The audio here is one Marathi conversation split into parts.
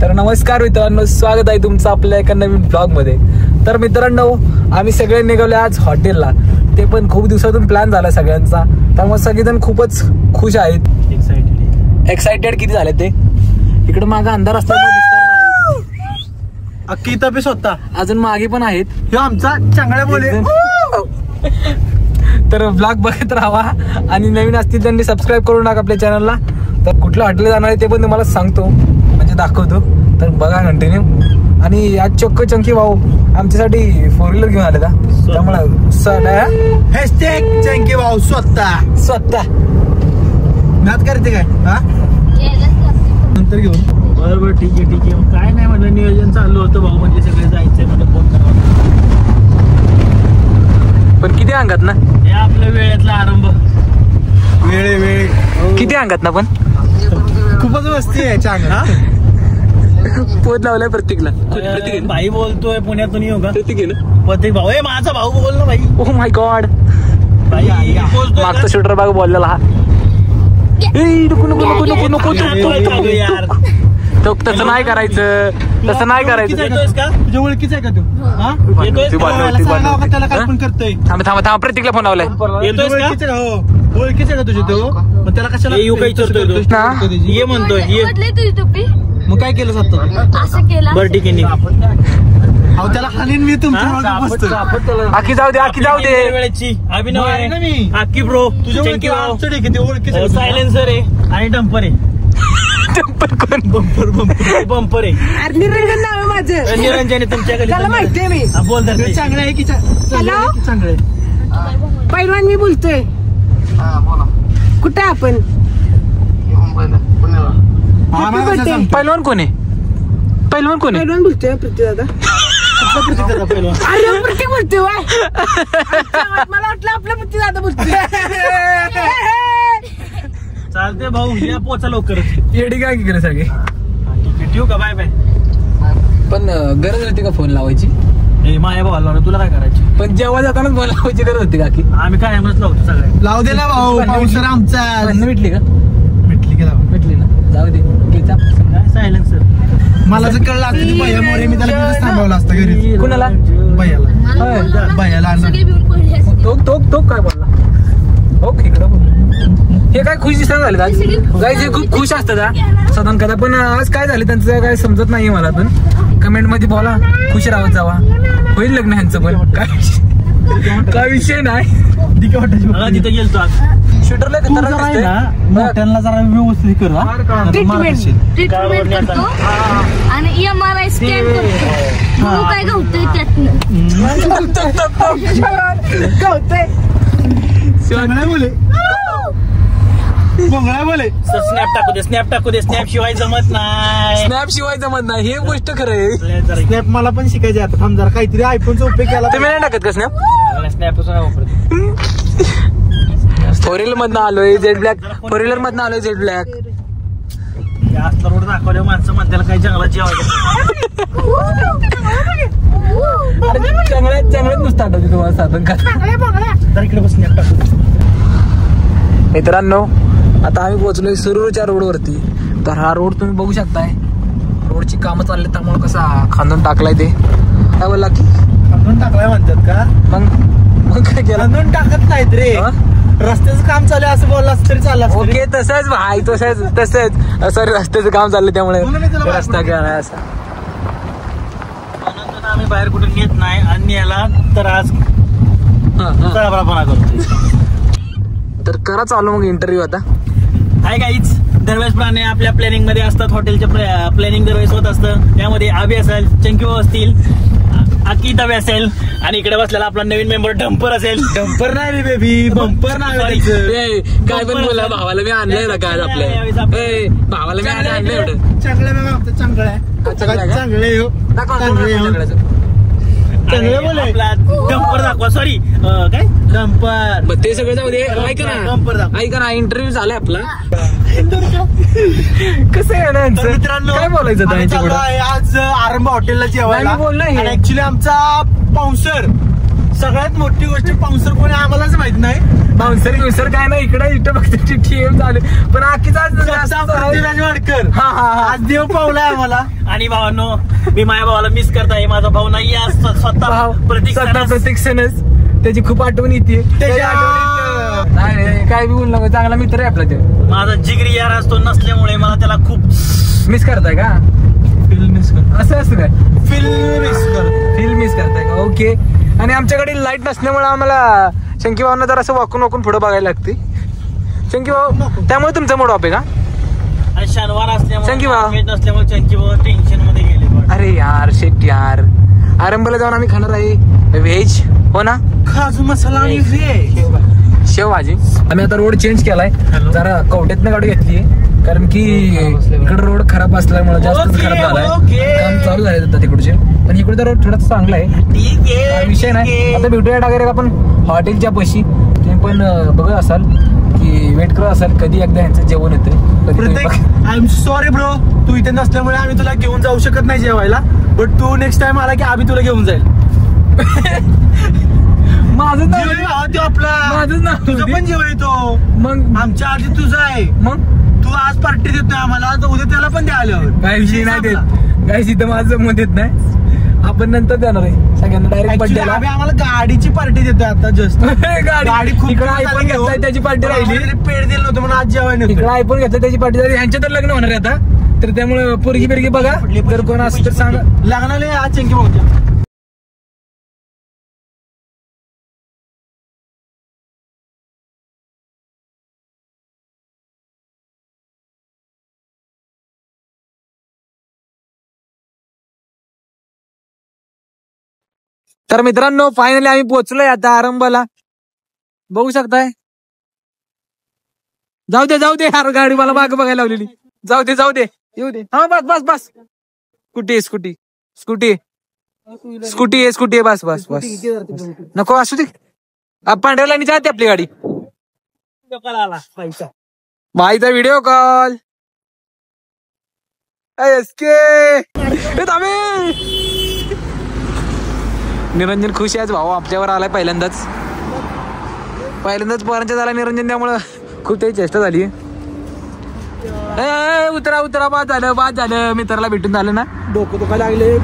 तर नमस्कार मित्रांनो, स्वागत आहे तुमचं आपल्या एका नवीन ब्लॉग मध्ये. तर मित्रांनो, आम्ही सगळे निघाले आज हॉटेलला. ते पण खूप दिवसातून प्लॅन झाला सगळ्यांचा, त्यामुळे सगळेजण खूपच खुश आहेत. एक्साइटेड किती झाले ते. इकडे मागे अंधार असल्यामुळे अख्खी तपेस होता. अजून मागे पण आहेत. हे आमचा चांगल्या बोले. तर ब्लॉग बघत राहा आणि नवीन असतील त्यांनी सबस्क्राईब करून टाका आपल्या चॅनलला. तर कुठल्या हॉटेलला जाणार आहे ते पण तुम्हाला सांगतो, म्हणजे दाखवतो. तर बघा कंटिन्यू. आणि आज चक्क चंकी भाऊ आमच्यासाठी 4 व्हीलर घेऊन आले का, त्यामुळे हॅशटॅग चंकी भाऊ स्वतः नात करते काय हा नंतर घेऊन. बरोबर ठीक आहे काय नाही म्हटलं, नियोजन चालू होतं भाऊ म्हणजे सगळे जायचंय म्हणजे फोन करावा. पण किती अंगात ना हे आपल्या वेळेतला आरंभ. वेळे किती अंगात ना पण खूपच वस्ती आहे चांगला. पोत लावलाय प्रत्येकला. भाई बोलतोय पुण्यातून येऊ का प्रत्येक प्रत्येक भाऊ. ए माझा भाऊ बोल ना भाई. ओह माय गॉड, भाई मागचा शूटर बाग बोललेला हा. नको यार तसं नाही करायचं, तसं नाही करायचं. तुझ्या ओळखीच आहे का तू? त्याला काय पण करतोय. थांबा प्रत्येकला फोन लावलाय. ओळखीच आहे का तुझे तो? मग त्याला कशाला ये म्हणतोय मग काय केलं जातं असं केलं. बरं ठीक आहे त्याला हानीन मी तुमच्या आखी जाऊ दे वेळेची अभिनव आहे ना मी. आखी ब्रो तुझ्या ओळखीच सायलेन्सर आहे आणि डंपर आहे. बंपर आहे. निरंजन नाव आहे माझं. निरंजन आहे तुमच्याकडे माहितीये मी. बोल चांगलं आहे की हॅलो चांगलं आहे. पैलवान मी बोलतोय. कुठे आपण पैलवान कोण आहे? पैलवान बोलतोय प्रतीक दादा. अरे प्रतीक बोलतोय. मला वाटलं आपलं प्रतीक दादा बोलतोय. चालते भाऊ या पोचा लवकर. येडी काय केलं सगळे. ठेवू का बाय बाय. पण गरज होती का फोन लावायची? माया भावाला तुला काय करायची? पण जेव्हा जातानाच फोन लावायची गरज होती का की? आम्ही काय लावतो सगळे. लावू दे ना भाऊ. पावसर आमचा भेटली का? भेटली ना. जाऊ दे सायलेन्सर. मला जर कळलं असतं भैया मोरे मी त्याला थांबवलं असतं घरी. कुणाला? भैयाला तो काय बोलला? हो इकडं हे काय खुश दिसत झाले आज. गाईज हे खूप खुश असतात साधारण कदा. पण आज काय झालं त्यांचं काय समजत नाही मला. पण कमेंट मध्ये बोला, खुश राहत जावा. होईल लग्न ह्यांचं पण काय विषय नाही. तिथे गेलतो आज शूटरला मोठ्यांना जरा व्यवस्थित कर. ट्रीटमेंट करतो आणि MRI स्कॅन करतो. काय गवतंय त्यातनं स्नॅप टाकू दे. स्नॅप शिवाय जमत नाही. हे गोष्ट खरं आहे. स्नॅप मला पण शिकायचे आता. थांब जरा काहीतरी आयफोनचा उपयोग केला. तुम्ही नाही टाकत का स्नॅप? स्नॅप 4 व्हीलर मधनं आलोय जेट ब्लॅक. 4 व्हीलर मधनं आलोय जेट ब्लॅक. जास्त रोड दाखवले माणसं म्हणतात काही जंगलात जेवायचं. चांगल्यात नुसतं आठवते तुम्हाला साधन का. तर इकडे बस स्नॅप टाकू. मित्रांनो, आता आम्ही पोहोचलोय सुरूरच्या रोडवरती. तर हा रोड तुम्ही बघू शकताय. रोडची कामं चालले त्यामुळे कसा खांदून टाकलाय ते. काय बोलला की खांदून टाकलाय म्हणतात का? मग काय केलं? खांदून टाकत नाहीत रे. रस्त्याचं काम चालू असं बोलला असं तरी चाललं. ओके तसंच भाई तसंच सॉरी रस्त्याचं काम चाललंय त्यामुळे रस्ता गेला असा. आम्ही बाहेर कुठे नेत नाही आणि याला तर आज तळापणा करतो. तर करा चालू मग इंटरव्ह्यू आता. हाय गाईज, दरवेळेस प्राणी आपल्या प्लॅनिंग मध्ये असतात. हॉटेलच्या प्लॅनिंग दरवेळेस होत असतं. त्यामध्ये आबी असेल, चंकी भाऊ असतील, आकी तवे असेल आणि इकडे बसलेला आपला नवीन मेंबर डंपर असेल. डंपर नाही रे बेबी, बंपर नाही. काय पण बोला. भावाला मी आणलंय ना काय आपल्या भावाला मी आणलंय एवढं. चांगलं आहे चांगलं आहे. डंपर दाखवा. सॉरी काय डंपर. ते सगळं जाऊ दे. ऐका ना इंटरव्ह्यू झालाय आपला. कसं आहे मित्रांनो, काय बोलायचं आज आरंभ हॉटेलला जेवायला. बोललो ऍक्च्युली आमचा पावसर सगळ्यात मोठी गोष्ट पाऊसर कोणी आम्हालाच माहित नाही. बाउन्सर काय नाही इकडे फक्त TM झाले पण आखीचा वाडकर आज देव पावलाय आम्हाला. आणि भावांनो मी माझ्या भावाला मिस करत आहे. माझा भाऊ नाही स्वतः प्रतीक्षणच त्याची खूप आठवण येते. नाही काय बी बोलू नको, चांगला मित्र आहे आपला ते. माझा जिगरी यार असतो नसल्यामुळे मला त्याला खूप मिस करताय का? फील मिस कर असं असं काय फील मिस करताय का? ओके. आणि आमच्याकडे लाईट नसल्यामुळे आम्हाला शंकी भाऊंना जर असं वाकून पुढे बघायला लागते. शंकी भाऊ त्यामुळे तुमचा मूड ऑफ आहे का? आणि शनिवार चंकी भाऊ. नसल्यामुळे चंकी भाऊ टेन्शन मध्ये गेले. अरे यार शेट यार, आरंभला जाऊन आम्ही खाणार आहे व्हेज. हो ना, काजू मसाला आणि शेवभाजी. आम्ही आता रोड चेंज केलाय, जरा कवट्यातनं गाडी घेतली कारण की इकडे रोड खराब असल्यामुळे जास्त खराब झालाय. काम चालू झाले आता तिकडचे, पण इकडचा रोड थोडासा चांगला आहे. विषय नाही. आता भेटूया डायरेक्ट आपण हॉटेलच्या पशी. तुम्ही पण बघत असाल की वेट करत असाल कधी एकदा यांचं जेवण येतं. आय एम सॉरी ब्रो, तू इथे नसल्यामुळे आम्ही तुला घेऊन जाऊ शकत नाही जेवायला. बट तू नेक्स्ट टाइम आला की आम्ही तुला घेऊन जाईल. माझं नाव आपला तुझं पण जेवण येतो. मग आमच्या आधी तुझं आहे. मग तू आज पार्टी देतोय आम्हाला, तर उद्या त्याला पण द्यायला हवं. काय विषय नाही देत, काय इथं माझं मत देत नाही. आपण नंतर देणार आहे सगळ्यांना डायरेक्ट बर्थडे. आम्हाला गाडीची पार्टी देतोय आता जस्ट. गाडी खूप आयफोन घेतलाय त्याची पार्टी राहिली. पेड दिलं नव्हतं म्हणून आज जेवण इकडे आयफोन घेतलाय त्याची पार्टी झाली. ह्यांच्या तर लग्न होणार आहे आता, तर त्यामुळे पोरगी बिरगी बघा. जर कोण असं तर सांगा. लग्नाला आज चंकी भाऊच्या. तर मित्रांनो फायनली आम्ही पोहोचलोय आता आरंभाला, बघू शकताय. जाऊ दे यार, गाडी मला माग बघायला लावलेली. जाऊ दे येऊ दे. हा बस स्कूटी आहे. बस नको असू दे. पांढऱ्या लाईनी जाते आपली गाडी. माईचा व्हिडिओ कॉल. निरंजन खुश आहे भाऊ, आमच्यावर आलाय पहिल्यांदाच पोरांच्या झाला निरंजन, त्यामुळं खूप त्याची चेष्टा झाली. उतरा बाद झालं मित्राला भेटून झालं ना. डोकं दुखायला लागले,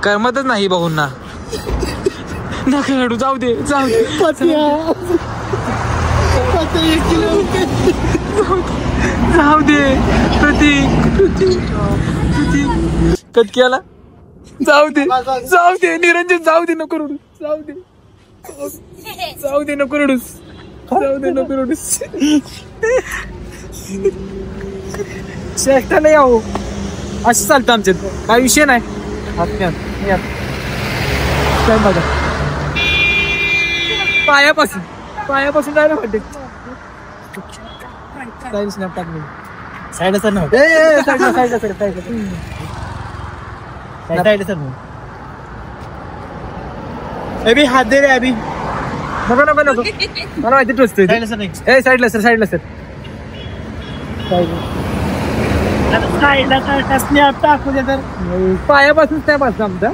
करमतच नाही बघून ना. नका रडू, जाऊ दे कटक्याला जाऊ दे निरंजन, जाऊ दे नको रडू, जाऊ दे नको रडूस. चेष्टा नाही आहो, असं चालतं आमच्यात, काय विषय नाही. बघा पायापासून जायला वाटते. स्नॅप टाक साईड सर अभी हात दे रे अभी. नको मला माहिती टोचतोय. साईडला सर स्नॅप टाकू दे तर. पायापासून स्नॅप असतं आमचा.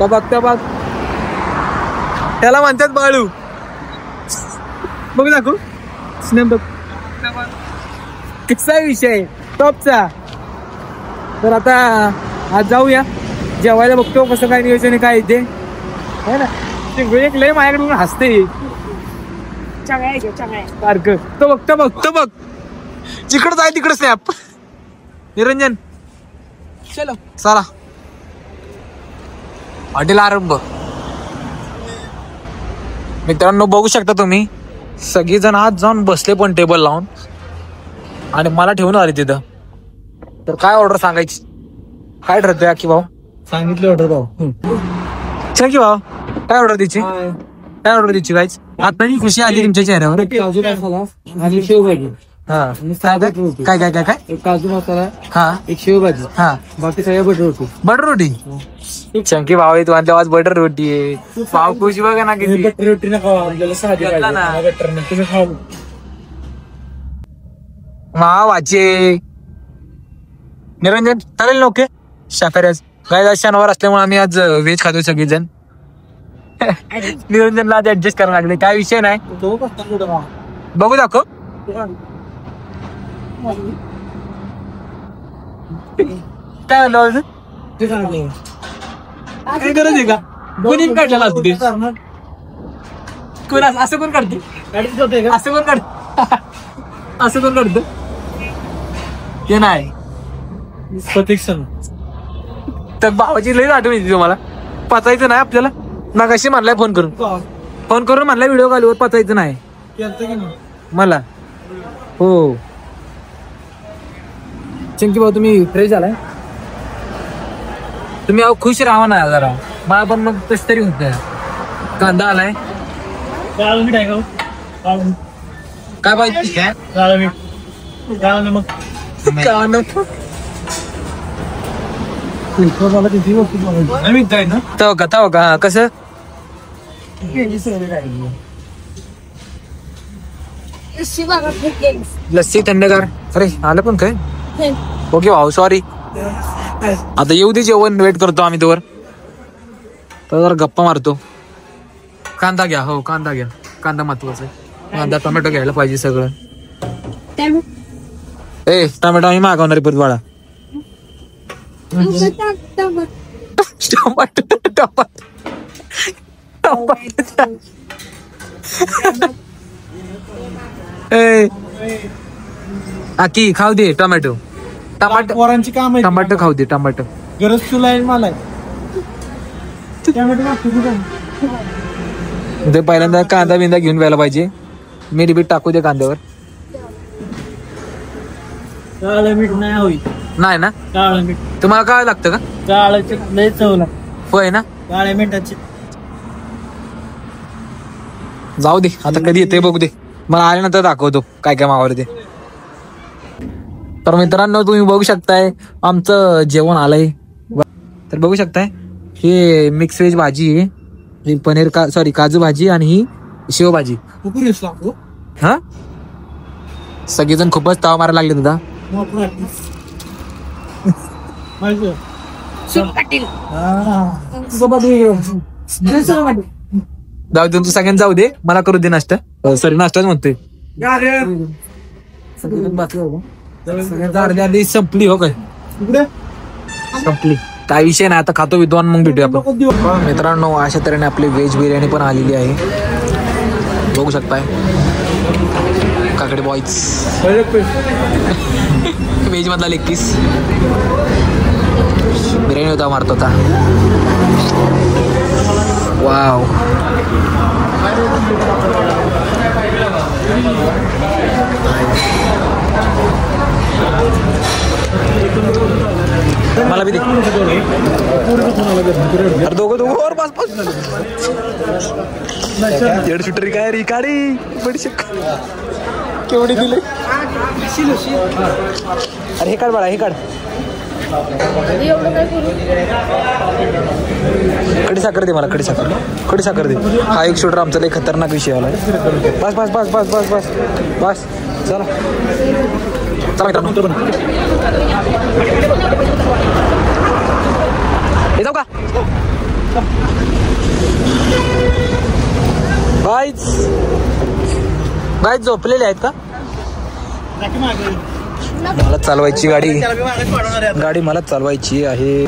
बघ त्याला म्हणतात बाळू. बघ दाखवू स्नॅप बघ. कसा विषय टॉपचा. तर आता आज जाऊया जेवायला, बघतो कसं काय नियोजन आहे काय इथे है ना. एक लय माझ्याकडून हसते सारखं. तो बघ जिकडं जाय तिकडं स्नॅप. निरंजन चला हॉटेल आरंभ. मित्रांनो बघू शकता तुम्ही, सगळेजण आज जाऊन बसले पण टेबल लावून, आणि मला ठेवून आले तिथं. तर काय ऑर्डर सांगायची, काय ठरतोय अख्खी भाऊ? सांगितलं ऑर्डर भाऊ. की भाऊ काय ऑर्डर द्यायची, गायच? आता खुशी आली तुमच्या चेहऱ्यावर. काजू मसाला आणि शेवभाजी. हा काय काजू मसाला, हा एक शेवभाजी, हा बाकी सगळ्या बटर रोटी. चंकी भाऊ आहे तुमच्या आवाज बटर रोटी आहे. भाव खुशी बघा ना किती. बटर रोटी नका आपल्याला, साधी बटर तुम्ही खाऊ. वाचे निरंजन चालेल ना. ओके शाकाहारी काय आज शनिवार असल्यामुळे आम्ही आज व्हेज खातोय सगळेजण. निरंजनला आज ऍडजस्ट करायला लागले, काय विषय नाही. बघू दाखव. काय म्हणलं काय गरज आहे का? कोणी काढलेला असतो ते? कोण असं कोण काढते? असं कोण काढत? असं कोण काढत? ते नाही तर भावाची लई आठवण येते तुम्हाला. पचायचं नाही आपल्याला ना, कशी म्हणलाय फोन करून म्हणलाय व्हिडिओ कॉलवर पचायचं नाही मला. हो चिंकी भाऊ तुम्ही फ्रेश झालाय. तुम्ही अहो खुश राहा ना जरा, मला पण मग तस तरी होत. कांदा आलाय काय पाहिजे तव का कसं लस्सी थंडगार. अरे आलं पण काय. ओके भाऊ सॉरी. आता येऊ दे जेवण, वेट करतो आम्ही तोवर. तर जरा गप्पा मारतो. कांदा घ्या. हो कांदा घ्या, कांदा महत्वाचा आहे. कांदा टोमॅटो घ्यायला पाहिजे सगळं. ए टोमॅटो आम्ही मागवणार परत बाळा. आकी खाऊ दे टोमॅटो. पोरांची काम आहे. टमाटर खाऊ दे टमाटर. गरज तुला आहे मला. ते पहिल्यांदा कांदा बिंदा घेऊन व्हायला पाहिजे. मीठ बीठ टाकू दे कांद्यावर. काळं मीठ नाही होईल. नाही ना काळं मीठ तुम्हाला काय लागतं का? काळाची लय चव लागते. होय ना. काळ्या मिठाची जाऊ दे आता कधी येते बघू दे. मला आल्यानंतर दाखवतो काय काय मागवलं ते. तर मित्रांनो तुम्ही बघू शकताय आमचं जेवण आलंय. तर बघू शकताय हे मिक्स व्हेज भाजी आहे, ही पनीर काजू भाजी आणि ही शेवभाजी. हा सगळेजण खूपच ताव मारायला लागले तुझा. जाऊ दे तू सगळ्यांना जाऊ दे, मला करू दे नाश्ता. सॉरी नाश्ताच म्हणतोय. अर्धी संपली हो काय संपली. काय विषय नाही, आता खातो विद्वान मग भेटूया आपण. मित्रांनो अशा तऱ्हेने आपली व्हेज बिर्याणी पण आलेली आहे. बघू शकताय काकडे बॉईज. व्हेज मधला लेग पीस बिर्याणी होता मारतो होता. वाव मला बी दे. अरे दोघं और पाच दीड शूटर काय रे काढी बडीशेक केवढी दिले. अरे हे काढ बाळा हे काढ. कडी साखर दे मला, कडी साखर दे. हा एक शूटर आमचा लय खतरनाक विषय आला. बस बस बस बस बस बस बस चला चला मित्रांनो हे जाऊ का. गाईज झोपलेले आहेत का. मला चालवायची गाडी मला चालवायची आहे.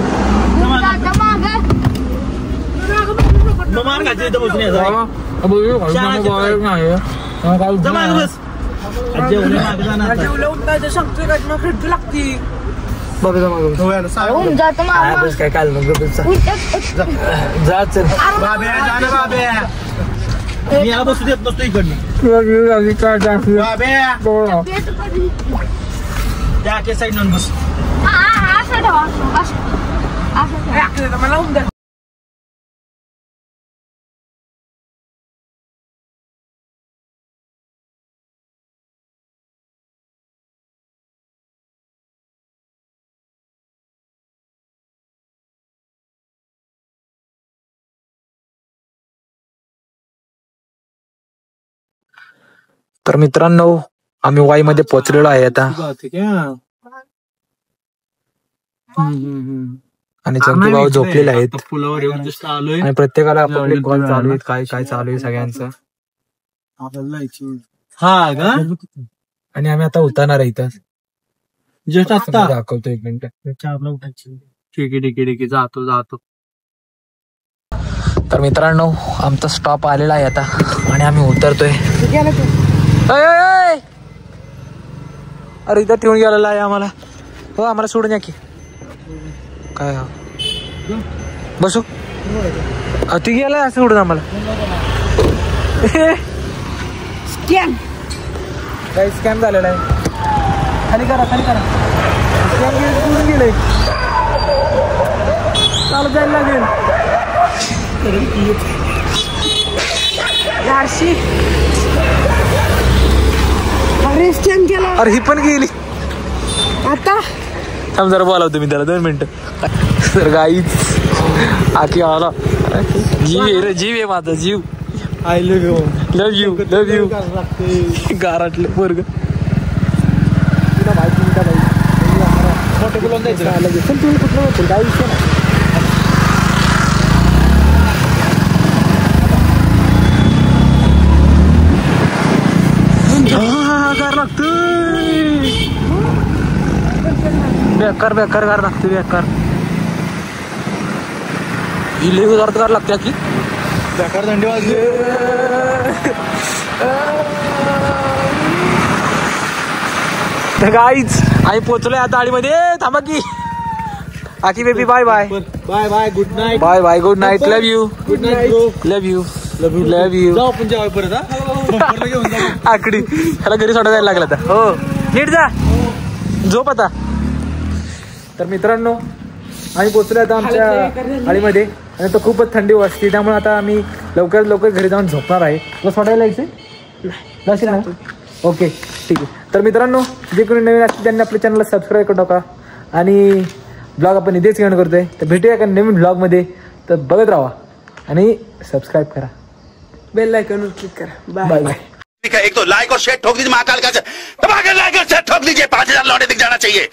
काय काल मी याला बसू देत नसतो इकडनं. त्या साईड नन बस. तर मित्रांनो आम्ही वाई मध्ये पोहोचलेलो आहे आता. आणि चंकी भाऊ झोपलेले आहेत पुलावर येऊन जस्ट आलोय आणि प्रत्येकाला आपले कॉल चालू आहेत, काय काय चालू आहे सगळ्यांचं. हा का आणि आम्ही आता उतरणार आहे इथं. जस्ट आता दाखवतो 1 मिनिट. ठीक आहे ठीक आहे ठीक आहे जातो जातो. तर मित्रांनो आमचा स्टॉप आलेला आहे आता आणि आम्ही उतरतोय. अरे इथं ठेवून गेलेला आहे आम्हाला. हो आम्हाला सोडून या की काय बसू ती गेलाय असं सोडून आम्हाला. काही स्कॅम झालेला आहे. खाली करा खाली करा. स्कॅम सोडून गेले. चालू जायला लागेल. अरे स्कॅम केला. अरे ही पण गेली. आता थांब जरा बोलावतो मी त्याला 2 मिनिटं. तर गाईच आखी आला. जीव आहे रे, जीव आहे माझा जीव. I love you love you love you. गाराटले वर्ग मोठे बोलून जायचं तुम्ही कुठलं होतं काय विषय ना. गार लागतोय. बेकार बेकार गार लागते बेकार. इले गार लागते की बेकार थंडी वाजली. गाईच आम्ही पोहोचलोय आता आळीमध्ये. थांबा की आकी baby bye bye bye bye good night. Bye bye good night. Love you good night bro. Love you love you. जाऊ आपण जेवाय परत हा घेऊन जाऊ. आकडी ह्याला घरी सोडा जायला लागला आता. हो नीट जा झोप आता. तर मित्रांनो आम्ही पोहोचलो आता आमच्या आळीमध्ये आणि आता खूपच थंडी वाजते त्यामुळे आता आम्ही लवकरात लवकर घरी जाऊन झोपणार आहे. तुला सोडायला यायचं जाशील ना. ओके ठीक आहे. तर मित्रांनो जे कोणी नवीन असतील त्यांनी आपल्या चॅनलला सबस्क्राईब करू नका आणि ब्लॉग आपण इथेच घेऊन करतोय. तर भेटूया का नवीन ब्लॉगमध्ये. तर बघत राहा आणि सबस्क्राईब करा. बेल आयकॉनवर क्लिक करा. Bye bye. एक तो लाइक और शेयर ठोक दीजिए महाकाल का, लाइक और शेयर ठोक दीजिए 5000 लौटे दिख जाना चाहिए.